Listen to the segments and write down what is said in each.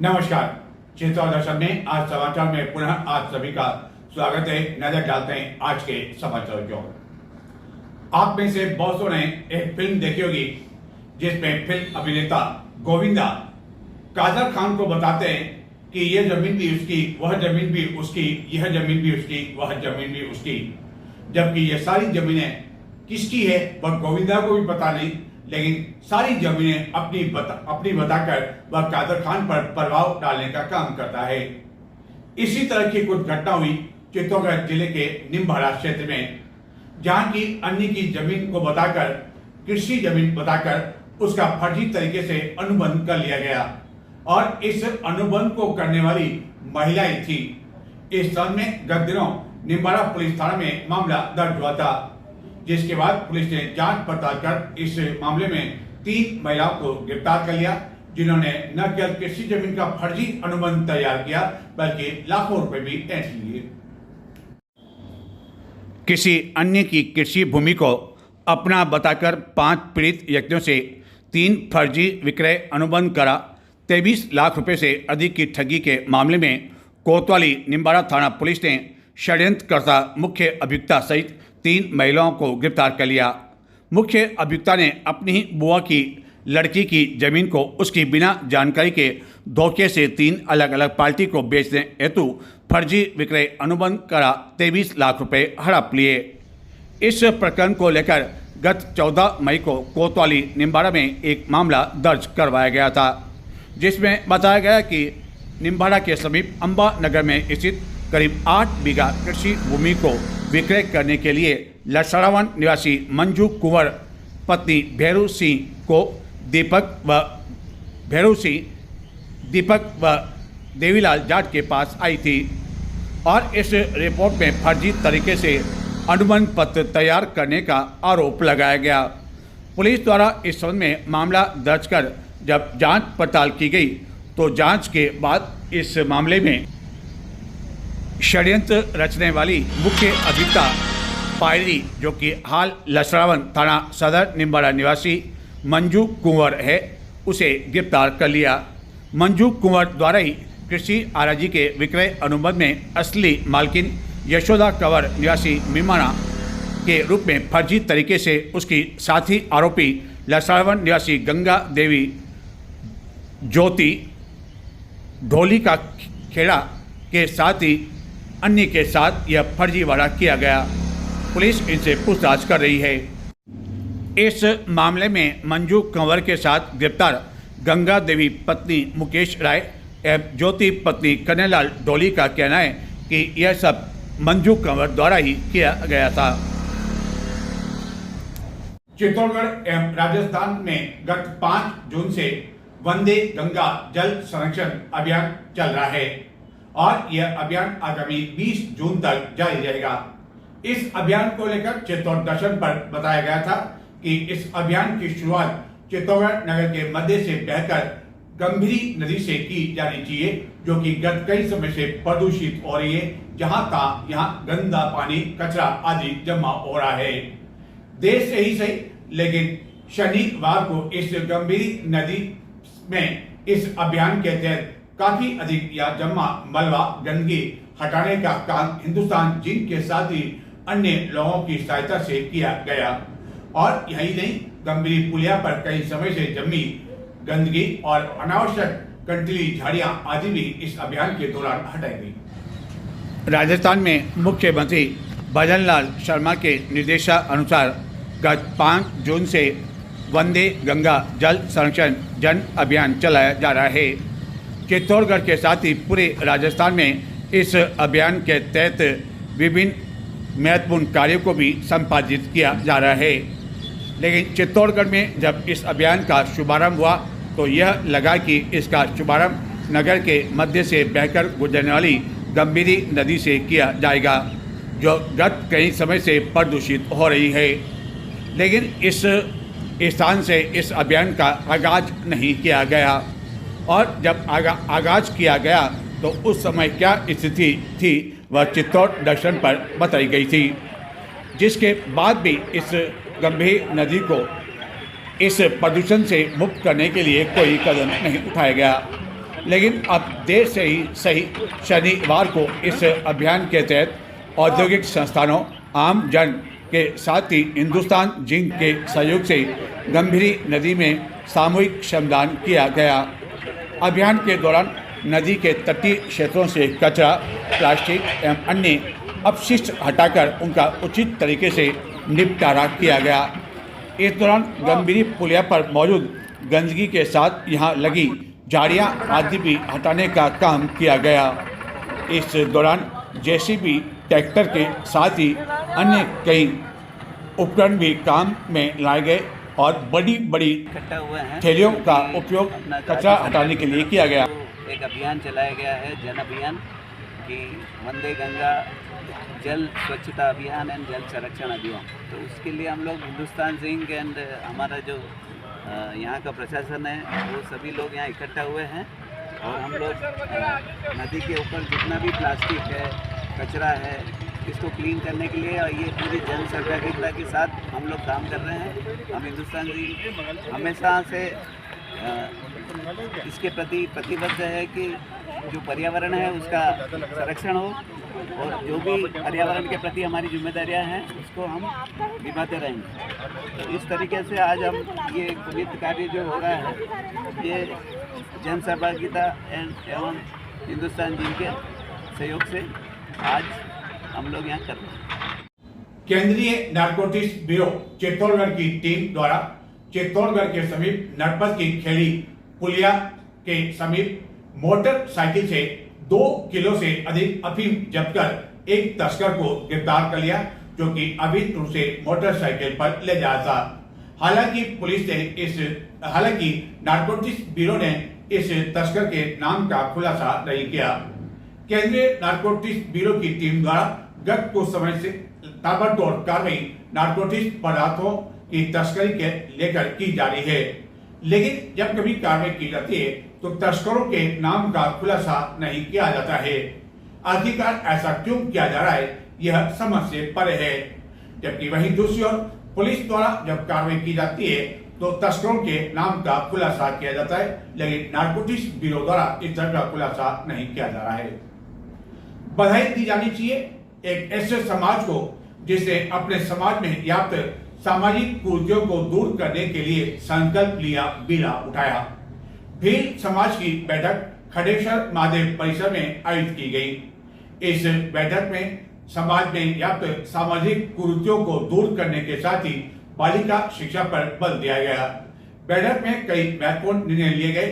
नमस्कार। चित्तौड़ दर्शन में आज समाचार में पुनः आप सभी का स्वागत है। नजर डालते हैं आज के समाचार की ओर। आप में से बहुतों ने एक फिल्म देखी होगी जिसमें फिल्म अभिनेता गोविंदा कादर खान को बताते हैं कि यह जमीन भी उसकी, वह जमीन भी उसकी, यह जमीन भी उसकी, वह जमीन भी उसकी, जबकि ये सारी जमीनें किसकी है वह गोविंदा को भी पता नहीं, लेकिन सारी जमीनें अपनी बताकर वह कादर खान पर प्रभाव डालने का काम करता है। इसी तरह की कुछ घटना हुई चित्तौड़गढ़ जिले के निम्बाड़ा क्षेत्र में, जहां की अन्य की जमीन को बताकर, कृषि जमीन बताकर उसका फर्जी तरीके से अनुबंध कर लिया गया और इस अनुबंध को करने वाली महिलाएं थी। इस संबंध में गत दिनों निम्बाड़ा पुलिस थाना में मामला दर्ज हुआ था, जिसके बाद पुलिस ने जांच पड़ताल कर इस मामले में 3 महिलाओं को गिरफ्तार कर लिया, जिन्होंने न केवल कृषि जमीन का फर्जी अनुबंध तैयार किया बल्कि लाखों रुपए भी ऐंठ लिए। किसी अन्य की कृषि भूमि को अपना बताकर 5 पीड़ित व्यक्तियों से 3 फर्जी विक्रय अनुबंध करा 23 लाख रुपए से अधिक की ठगी के मामले में कोतवाली निम्बाड़ा थाना पुलिस ने षड्यंत्रकर्ता मुख्य अभियुक्ता सहित 3 महिलाओं को गिरफ्तार कर लिया। मुख्य अभियुक्ता ने अपनी ही बुआ की लड़की की जमीन को उसकी बिना जानकारी के धोखे से 3 अलग अलग पार्टी को बेचने हेतु फर्जी विक्रय अनुबंध करा 23 लाख रुपए हड़प लिए। इस प्रकरण को लेकर गत 14 मई को कोतवाली निम्बाड़ा में एक मामला दर्ज करवाया गया था, जिसमें बताया गया कि निम्बाड़ा के समीप अंबा नगर में स्थित करीब 8 बीघा कृषि भूमि को विक्रय करने के लिए लसरावन निवासी मंजू कुंवर पत्नी भैरू सिंह को दीपक व देवीलाल जाट के पास आई थी और इस रिपोर्ट में फर्जी तरीके से अनुबंध पत्र तैयार करने का आरोप लगाया गया। पुलिस द्वारा इस संबंध में मामला दर्ज कर जब जांच पड़ताल की गई तो जांच के बाद इस मामले में षड्यंत्र रचने वाली मुख्य अभियुक्ता पायरी, जो कि हाल लसरावन थाना सदर निम्बाड़ा निवासी मंजू कुंवर है, उसे गिरफ्तार कर लिया। मंजू कुंवर द्वारा ही कृषि आराजी के विक्रय अनुबंध में असली मालकिन यशोदा कंवर निवासी मिमाना के रूप में फर्जी तरीके से उसकी साथी आरोपी लसरावन निवासी गंगा देवी ज्योति ढोली का खेड़ा के साथ ही अन्य के साथ यह फर्जीवाड़ा किया गया। पुलिस इनसे पूछताछ कर रही है। इस मामले में मंजू कंवर के साथ गिरफ्तार गंगा देवी पत्नी मुकेश राय एवं ज्योति पत्नी कन्हैयालाल डोली का कहना है कि यह सब मंजू कंवर द्वारा ही किया गया था। चित्तौड़गढ़ एवं राजस्थान में गत 5 जून से वंदे गंगा जल संरक्षण अभियान चल रहा है और यह अभियान आगामी 20 जून तक जारी रहेगा। इस अभियान को लेकर चित्तौड़ दर्शन पर बताया गया था कि इस अभियान की शुरुआत चित्तौड़गढ़ नगर के मध्य से बहकर गंभीरी नदी से की जानी चाहिए, जो कि गत कई समय से प्रदूषित हो रही है, जहां का यहां गंदा पानी, कचरा आदि जमा हो रहा है। देश से ही सही, लेकिन शनिवार को इस गंभीरी नदी में इस अभियान के तहत काफी अधिक या जमा मलबा गंदगी हटाने का काम हिंदुस्तान जिंक के साथ ही अन्य लोगों की सहायता से किया गया और यही नहीं, गंभीरी पुलिया पर कई समय से जमी गंदगी और अनावश्यक कंटीली झाड़ियां आदि भी इस अभियान के दौरान हटाई गई। राजस्थान में मुख्यमंत्री भजनलाल शर्मा के निर्देशानुसार गत 5 जून से वंदे गंगा जल संरक्षण जन अभियान चलाया जा रहा है। चित्तौड़गढ़ के साथ ही पूरे राजस्थान में इस अभियान के तहत विभिन्न महत्वपूर्ण कार्यों को भी संपादित किया जा रहा है। लेकिन चित्तौड़गढ़ में जब इस अभियान का शुभारंभ हुआ तो यह लगा कि इसका शुभारंभ नगर के मध्य से बहकर गुजरने वाली गंभीरी नदी से किया जाएगा, जो गत कई समय से प्रदूषित हो रही है। लेकिन इस स्थान से इस अभियान का आगाज नहीं किया गया और जब आगाज किया गया तो उस समय क्या स्थिति थी वह चित्तौड़ दर्शन पर बताई गई थी, जिसके बाद भी इस गंभीर नदी को इस प्रदूषण से मुक्त करने के लिए कोई कदम नहीं उठाया गया। लेकिन अब देर से ही सही शनिवार को इस अभियान के तहत औद्योगिक संस्थानों, आम जन के साथ ही हिंदुस्तान जिंक के सहयोग से गंभीरी नदी में सामूहिक श्रमदान किया गया। अभियान के दौरान नदी के तटीय क्षेत्रों से कचरा, प्लास्टिक एवं अन्य अपशिष्ट हटाकर उनका उचित तरीके से निपटारा किया गया। इस दौरान गंभीरी पुलिया पर मौजूद गंदगी के साथ यहां लगी झाड़ियां आदि भी हटाने का काम किया गया। इस दौरान जेसीबी, ट्रैक्टर के साथ ही अन्य कई उपकरण भी काम में लाए गए और बड़ी बड़ी थैलियों का उपयोग कचरा हटाने के लिए किया गया। एक अभियान चलाया गया है, जन अभियान कि वंदे गंगा जल स्वच्छता अभियान एंड जल संरक्षण अभियान। तो उसके लिए हम लोग हिंदुस्तान जिंक एंड हमारा जो यहाँ का प्रशासन है वो सभी लोग यहाँ इकट्ठा हुए हैं और हम लोग नदी के ऊपर जितना भी प्लास्टिक है, कचरा है, इसको क्लीन करने के लिए और ये पूरी जन सहभागिता के साथ हम लोग काम कर रहे हैं। हम हिंदुस्तान जिंक हमेशा से इसके प्रति प्रतिबद्ध है कि जो पर्यावरण है उसका संरक्षण हो और जो भी पर्यावरण के प्रति हमारी जिम्मेदारियां हैं उसको हम निभाते रहेंगे। तो इस तरीके से आज हम ये पुनीत कार्य जो हो रहा है ये जन सहभागिता एवं हिंदुस्तान जिंक के सहयोग से आज हम लोग यहाँ कर रहे हैं। केंद्रीय नारकोटिक्स ब्यूरो चित्तौड़गढ़ की टीम द्वारा चित्तौड़गढ़ के समीप नरपत की खेड़ी पुलिया के समीप मोटरसाइकिल से 2 किलो से अधिक अफीम जब्त कर एक तस्कर को गिरफ्तार कर लिया, जो कि अवैध रूप से मोटरसाइकिल पर ले जा रहा था। हालांकि नारकोटिक्स ब्यूरो ने इस तस्कर के नाम का खुलासा नहीं किया। केंद्रीय नारकोटिक्स ब्यूरो की टीम द्वारा गत कुछ समय से ताबड़तोड़ कार्रवाई नारकोटिक्स पदार्थों की तस्करी के लेकर की जा रही है, लेकिन जब कभी कार्रवाई की जाती है तो तस्करों के नाम का खुलासा नहीं किया जाता है। आखिरकार ऐसा क्यों किया जा रहा है, यह समझ से परे है। जबकि वहीं दूसरी ओर पुलिस द्वारा जब कार्रवाई की जाती है तो तस्करों के नाम का खुलासा किया जाता है, लेकिन नारकोटिक्स ब्यूरो द्वारा इस तरह का खुलासा नहीं किया जा रहा है। बधाई दी जानी चाहिए एक ऐसे समाज को जिसने अपने समाज में व्याप्त सामाजिक कुरीतियों को दूर करने के लिए संकल्प लिया, बीड़ा उठाया। भील समाज की बैठक खडेश्वर महादेव परिसर में आयोजित की गई। इस बैठक में समाज में व्याप्त सामाजिक कुरीतियों को दूर करने के साथ ही बालिका शिक्षा पर बल दिया गया। बैठक में कई महत्वपूर्ण निर्णय लिए गए।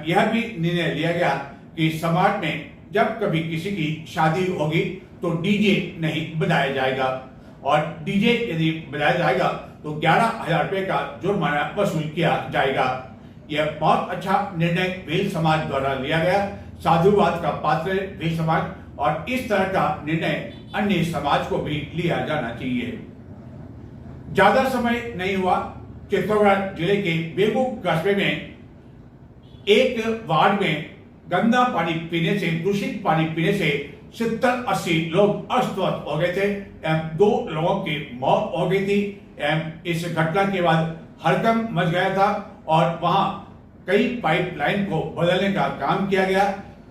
यह भी निर्णय लिया गया कि समाज में जब कभी किसी की शादी होगी तो डीजे नहीं बजाया जाएगा और डीजे यदि बजाया जाएगा तो 11,000 रुपए का जुर्माना वसूल किया जाएगा। यह बहुत अच्छा निर्णय भील समाज द्वारा लिया गया। साधुवाद का पात्र भील समाज और इस तरह का निर्णय अन्य समाज को भी लिया जाना चाहिए। ज्यादा समय नहीं हुआ, चित्तौड़गढ़ जिले के बेगू कस्बे में एक वार्ड में गंदा पानी पीने से, दूषित पानी पीने से 70-80 लोग अस्वस्थ हो गए थे। 2 लोगों की मौत हो गई थी। इस घटना के बाद हड़कंप मच गया था और वहां कई पाइपलाइन को बदलने का काम किया गया।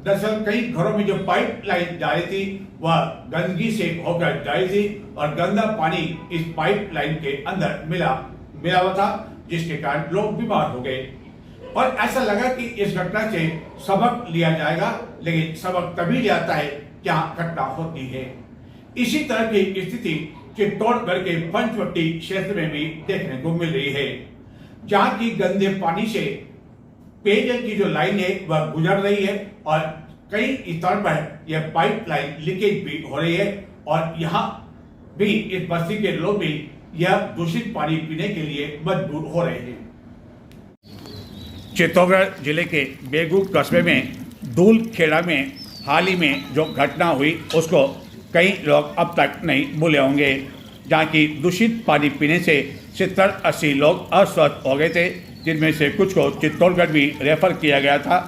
दरअसल कई घरों में जो पाइपलाइन जा रही थी वह गंदगी से होकर जा रही थी और गंदा पानी इस पाइपलाइन के अंदर मिला हुआ था, जिसके कारण लोग बीमार हो गए और ऐसा लगा कि इस घटना से सबक लिया जाएगा, लेकिन सबक तभी लिया जाता है जहां घटना होती है। इसी तरह की स्थिति चित्तौड़गढ़ के पंचवटी क्षेत्र में भी देखने को मिल रही है, जहां की गंदे पानी से पेयजल की जो लाइन है वह गुजर रही है और कई स्थान पर यह पाइपलाइन लीकेज भी हो रही है और यहाँ भी इस बस्ती के लोग भी यह दूषित पानी पीने के लिए मजबूर हो रहे हैं। चित्तौड़गढ़ जिले के बेगू कस्बे में धूलखेड़ा में हाल ही में जो घटना हुई उसको कई लोग अब तक नहीं भूले होंगे, जहाँ की दूषित पानी पीने से 70-80 लोग अस्वस्थ हो गए थे, जिनमें से कुछ को चित्तौड़गढ़ भी रेफर किया गया था।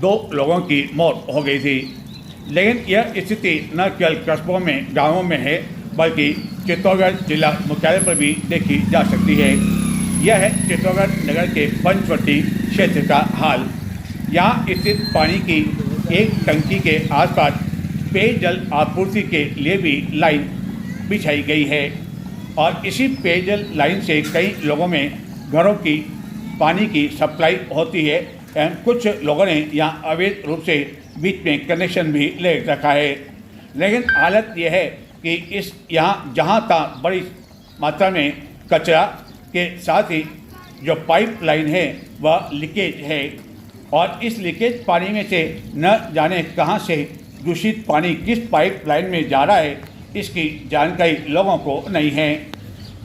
2 लोगों की मौत हो गई थी। लेकिन यह स्थिति न केवल कस्बों में, गाँवों में है, बल्कि चित्तौड़गढ़ जिला मुख्यालय पर भी देखी जा सकती है। यह है चित्तौड़गढ़ नगर के पंचवटी क्षेत्र का हाल। यहाँ स्थित पानी की एक टंकी के आसपास पेयजल आपूर्ति के लिए भी लाइन बिछाई गई है और इसी पेयजल लाइन से कई लोगों में घरों की पानी की सप्लाई होती है एवं कुछ लोगों ने यहाँ अवैध रूप से बीच में कनेक्शन भी ले रखा है। लेकिन हालत यह है कि इस यहाँ जहाँ तहाँ बड़ी मात्रा में कचरा के साथ ही जो पाइप लाइन है वह लीकेज है और इस लीकेज पानी में से न जाने कहाँ से दूषित पानी किस पाइप लाइन में जा रहा है इसकी जानकारी लोगों को नहीं है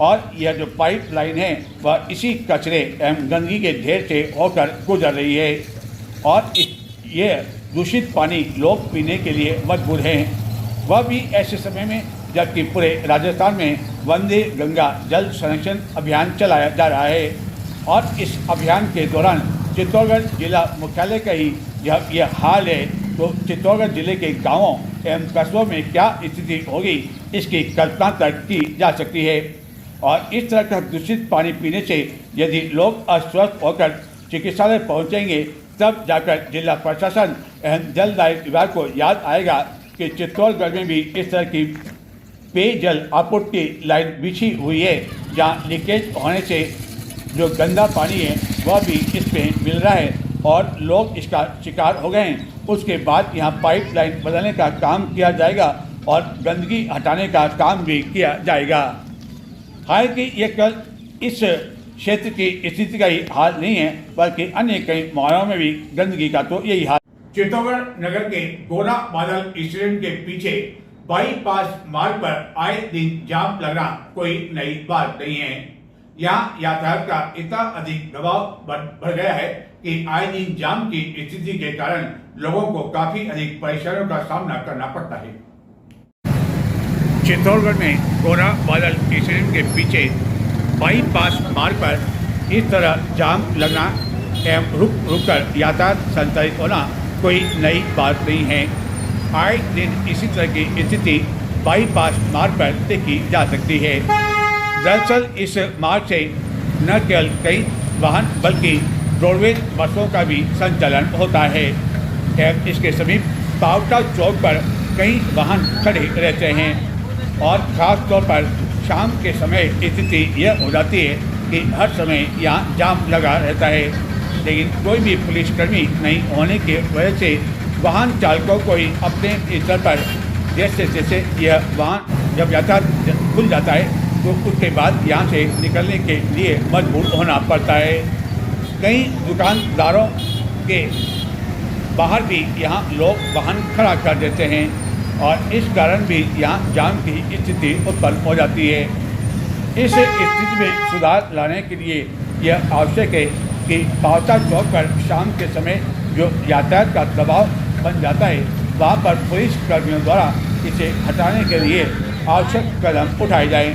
और यह जो पाइप लाइन है वह इसी कचरे एवं गंदगी के ढेर से होकर गुजर रही है और यह दूषित पानी लोग पीने के लिए मजबूर हैं, वह भी ऐसे समय में जबकि पूरे राजस्थान में वंदे गंगा जल संरक्षण अभियान चलाया जा रहा है और इस अभियान के दौरान चित्तौड़गढ़ जिला मुख्यालय का ही यह हाल है तो चित्तौड़गढ़ जिले के गांवों एवं कस्बों में क्या स्थिति होगी इसकी कल्पना तक की जा सकती है और इस तरह का दूषित पानी पीने से यदि लोग अस्वस्थ होकर चिकित्सालय पहुंचेंगे तब जाकर जिला प्रशासन एवं जलदाय विभाग को याद आएगा कि चित्तौड़गढ़ में भी इस तरह की पेयजल आपूर्ति लाइन बिछी हुई है जहां लीकेज होने से जो गंदा पानी है वह भी इसमें मिल रहा है और लोग इसका शिकार हो गए हैं। उसके बाद यहाँ पाइप लाइन बदलने का काम किया जाएगा और गंदगी हटाने का काम भी किया जाएगा। हालांकि ये कल इस क्षेत्र की स्थिति का ही हाल नहीं है बल्कि अन्य कई मोहल्लों में भी गंदगी का तो यही हाल। चित्तौड़गढ़ नगर के गोरा बादल स्टेडियम के पीछे बाईपास मार्ग पर आए दिन जाम लगना कोई नई बात नहीं है। यहाँ यातायात का इतना अधिक दबाव बढ़ गया है कि आए दिन जाम की स्थिति के कारण लोगों को काफी अधिक परेशानियों का सामना करना पड़ता है। चित्तौड़गढ़ में गोरा बादल स्टेडियम के पीछे बाईपास मार्ग पर इस तरह जाम लगना एवं रुक कर यातायात संचालित होना कोई नई बात नहीं है। आए दिन इसी तरह की स्थिति बाईपास मार्ग पर देखी जा सकती है। दरअसल इस मार्ग से न केवल कई वाहन बल्कि रोडवेज बसों का भी संचालन होता है एवं इसके समीप पावटा चौक पर कई वाहन खड़े रहते हैं और ख़ास तौर पर शाम के समय स्थिति यह हो जाती है कि हर समय यहाँ जाम लगा रहता है, लेकिन कोई भी पुलिसकर्मी नहीं होने की वजह से वाहन चालकों को ही अपने स्तर पर जैसे जैसे यह वाहन जब यातायात खुल जाता है तो उसके बाद यहाँ से निकलने के लिए मजबूर होना पड़ता है। कई दुकानदारों के बाहर भी यहाँ लोग वाहन खड़ा कर देते हैं और इस कारण भी यहाँ जाम की स्थिति उत्पन्न हो जाती है। इस स्थिति में सुधार लाने के लिए यह आवश्यक है कि पावटा चौक पर शाम के समय जो यातायात का दबाव बन जाता है वहाँ पर पुलिस कर्मियों द्वारा इसे हटाने के लिए आवश्यक कदम उठाए जाएं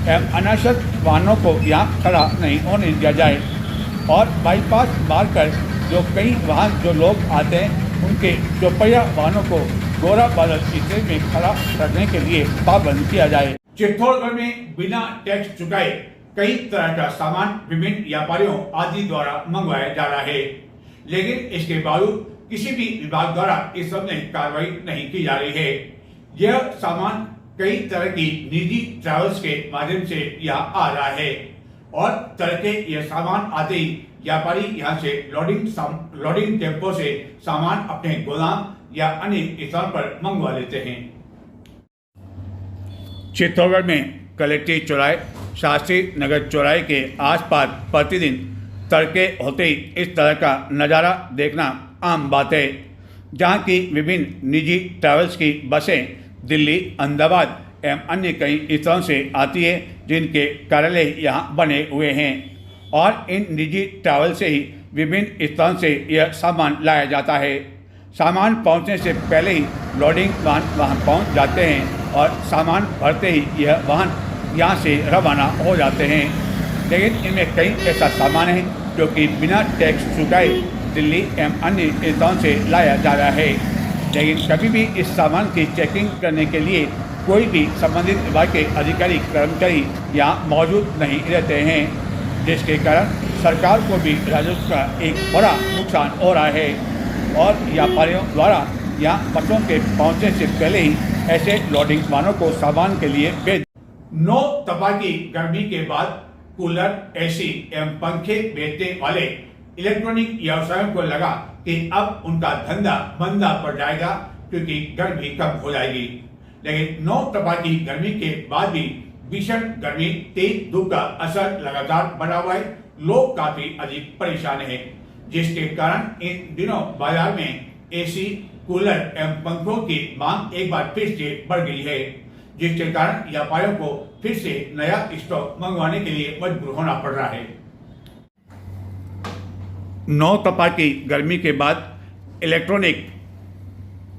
एवं अनावश्यक वाहनों को यहाँ खड़ा नहीं होने दिया जाए और बाईपास मार्ग पर जो कई वाहन जो लोग आते हैं उनके चौपहिया वाहनों को गोरा बादल स्टेडियम में खड़ा रखने के लिए पाबंद किया जाए। चित्तौड़गढ़ में बिना टैक्स चुकाए कई तरह का सामान विभिन्न व्यापारियों आदि द्वारा मंगवाया जा रहा है, लेकिन इसके बावजूद किसी भी विभाग द्वारा इस सब में कार्रवाई नहीं की जा रही है। यह सामान कई तरह की निजी ट्रैवल्स के माध्यम से यहाँ आ रहा है और तड़के यह सामान आते ही व्यापारी यहाँ से लोडिंग टेम्पो से सामान अपने गोदाम या अन्य स्थान पर मंगवा लेते हैं। चित्तौड़गढ़ में कलेक्ट्री चौराहे, शास्त्री नगर चौराहे के आसपास प्रतिदिन तड़के होते ही इस तरह का नज़ारा देखना आम बात है, जहाँ की विभिन्न निजी ट्रैवल्स की बसें दिल्ली, अहमदाबाद एवं अन्य कई स्थानों से आती है जिनके कार्यालय यहाँ बने हुए हैं और इन निजी ट्रैवल से ही विभिन्न स्थानों से यह सामान लाया जाता है। सामान पहुँचने से पहले ही लोडिंग वाहन वहाँ पहुँच जाते हैं और सामान भरते ही यह वाहन यहाँ से रवाना हो जाते हैं, लेकिन इनमें कई ऐसा सामान है जो कि बिना टैक्स चुकाए दिल्ली एवं अन्य स्थानों से लाया जा रहा है, लेकिन कभी भी इस सामान की चेकिंग करने के लिए कोई भी संबंधित विभाग के अधिकारी कर्मचारी यहाँ मौजूद नहीं रहते हैं, जिसके कारण सरकार को भी राजस्व का एक बड़ा नुकसान हो रहा है और व्यापारियों द्वारा यहाँ बसों के पहुँचने से पहले ही ऐसे लोडिंग वाहनों को सामान के लिए भेज। नौ तपा की गर्मी के बाद कूलर, एसी एवं पंखे बेचने वाले इलेक्ट्रॉनिक व्यवसायों को लगा कि अब उनका धंधा मंदा पड़ जाएगा क्योंकि गर्मी कम हो जाएगी। लेकिन 9 तपा की गर्मी के बाद भी भीषण गर्मी, तेज धूप का असर लगातार बना हुआ है। लोग काफी अधिक परेशान हैं, जिसके कारण इन दिनों बाजार में एसी, कूलर एवं पंखों की मांग एक बार फिर से बढ़ गई है, जिसके कारण व्यापारियों को फिर से नया स्टॉक मंगवाने के लिए मजबूर होना पड़ रहा है। 9 तपा की गर्मी के बाद इलेक्ट्रॉनिक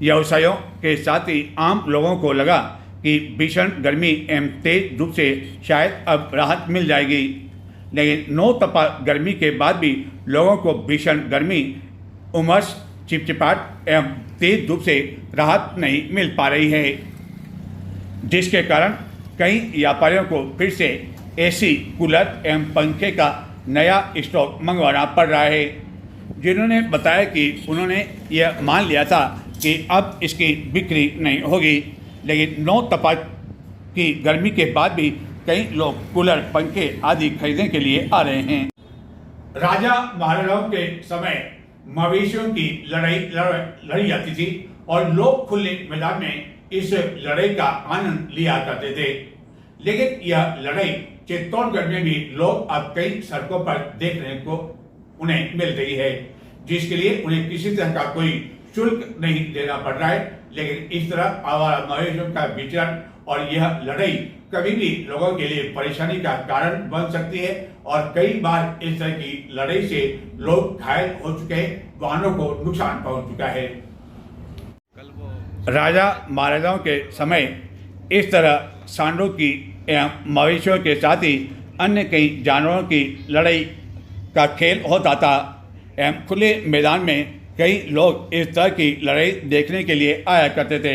व्यवसायों के साथ ही आम लोगों को लगा कि भीषण गर्मी एवं तेज धूप से शायद अब राहत मिल जाएगी। लेकिन 9 तपा गर्मी के बाद भी लोगों को भीषण गर्मी, उमस, चिपचिपाहट एवं तेज धूप से राहत नहीं मिल पा रही है, जिसके कारण कई व्यापारियों को फिर से एसी, कूलर एवं पंखे का नया स्टॉक मंगवाना पड़ रहा है, जिन्होंने बताया कि उन्होंने यह मान लिया था कि अब इसकी बिक्री नहीं होगी। लेकिन 9 तपा की गर्मी के बाद भी कई लोग कूलर, पंखे आदि खरीदने के लिए आ रहे हैं। राजा महाराजाओं के समय मवेशियों की लड़ाई लड़ी जाती थी और लोग खुले मैदान में इस लड़ाई का आनंद लिया करते थे। लेकिन यह लड़ाई चित्तौड़गढ़ में भी लोग अब कई सड़कों पर देखने को उन्हें मिल रही है, जिसके लिए उन्हें किसी तरह का कोई शुल्क नहीं देना पड़ रहा है। लेकिन इस तरह आवारा मवेशियों का विचरण और यह लड़ाई कभी भी लोगों के लिए परेशानी का कारण बन सकती है और कई बार इस तरह की लड़ाई से लोग घायल हो चुके हैं, वाहनों को नुकसान पहुंच चुका है। राजा महाराजाओं के समय इस तरह सांडों की एवं मवेशियों के साथ ही अन्य कई जानवरों की लड़ाई का खेल होता था एवं खुले मैदान में कई लोग इस तरह की लड़ाई देखने के लिए आया करते थे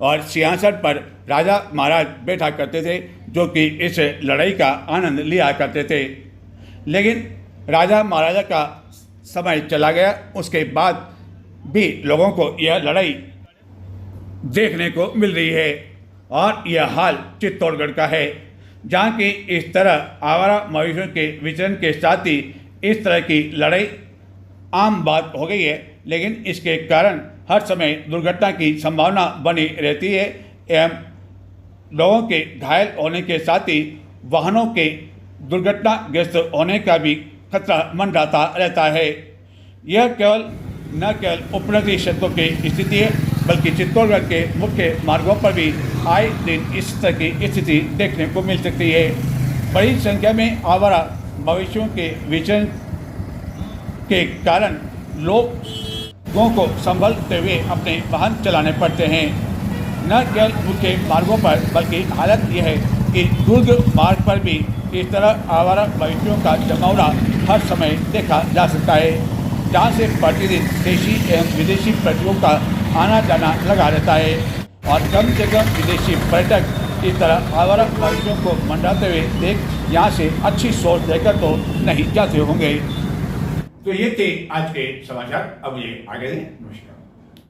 और सिंहासन पर राजा महाराज बैठा करते थे, जो कि इस लड़ाई का आनंद लिया करते थे। लेकिन राजा महाराजा का समय चला गया, उसके बाद भी लोगों को यह लड़ाई देखने को मिल रही है और यह हाल चित्तौड़गढ़ का है, जहाँ की इस तरह आवारा मवेशियों के विचरण के साथ ही इस तरह की लड़ाई आम बात हो गई है। लेकिन इसके कारण हर समय दुर्घटना की संभावना बनी रहती है एवं लोगों के घायल होने के साथ ही वाहनों के दुर्घटनाग्रस्त होने का भी खतरा मंडराता रहता है। यह न केवल उपनगरीय क्षेत्रों की स्थिति है, बल्कि चित्तौड़गढ़ के मुख्य मार्गों पर भी आए दिन इस तरह की स्थिति देखने को मिल सकती है। बड़ी संख्या में आवारा मवेशियों के विचरण के कारण लोगों को संभलते हुए अपने वाहन चलाने पड़ते हैं। न केवल मुख्य मार्गों पर, बल्कि हालत यह है कि दुर्ग मार्ग पर भी इस तरह आवारा मवेशियों का जमावड़ा हर समय देखा जा सकता है, जहाँ से प्रतिदिन देशी एवं विदेशी पर्यटकों का आना जाना लगा रहता है और कम से कम विदेशी पर्यटक इस तरह आवारा मवेशियों को मंडराते हुए देख यहाँ से अच्छी सोच देकर तो नहीं जाते होंगे। तो ये थे आज के समाचार। अब ये आगे दें। नमस्कार।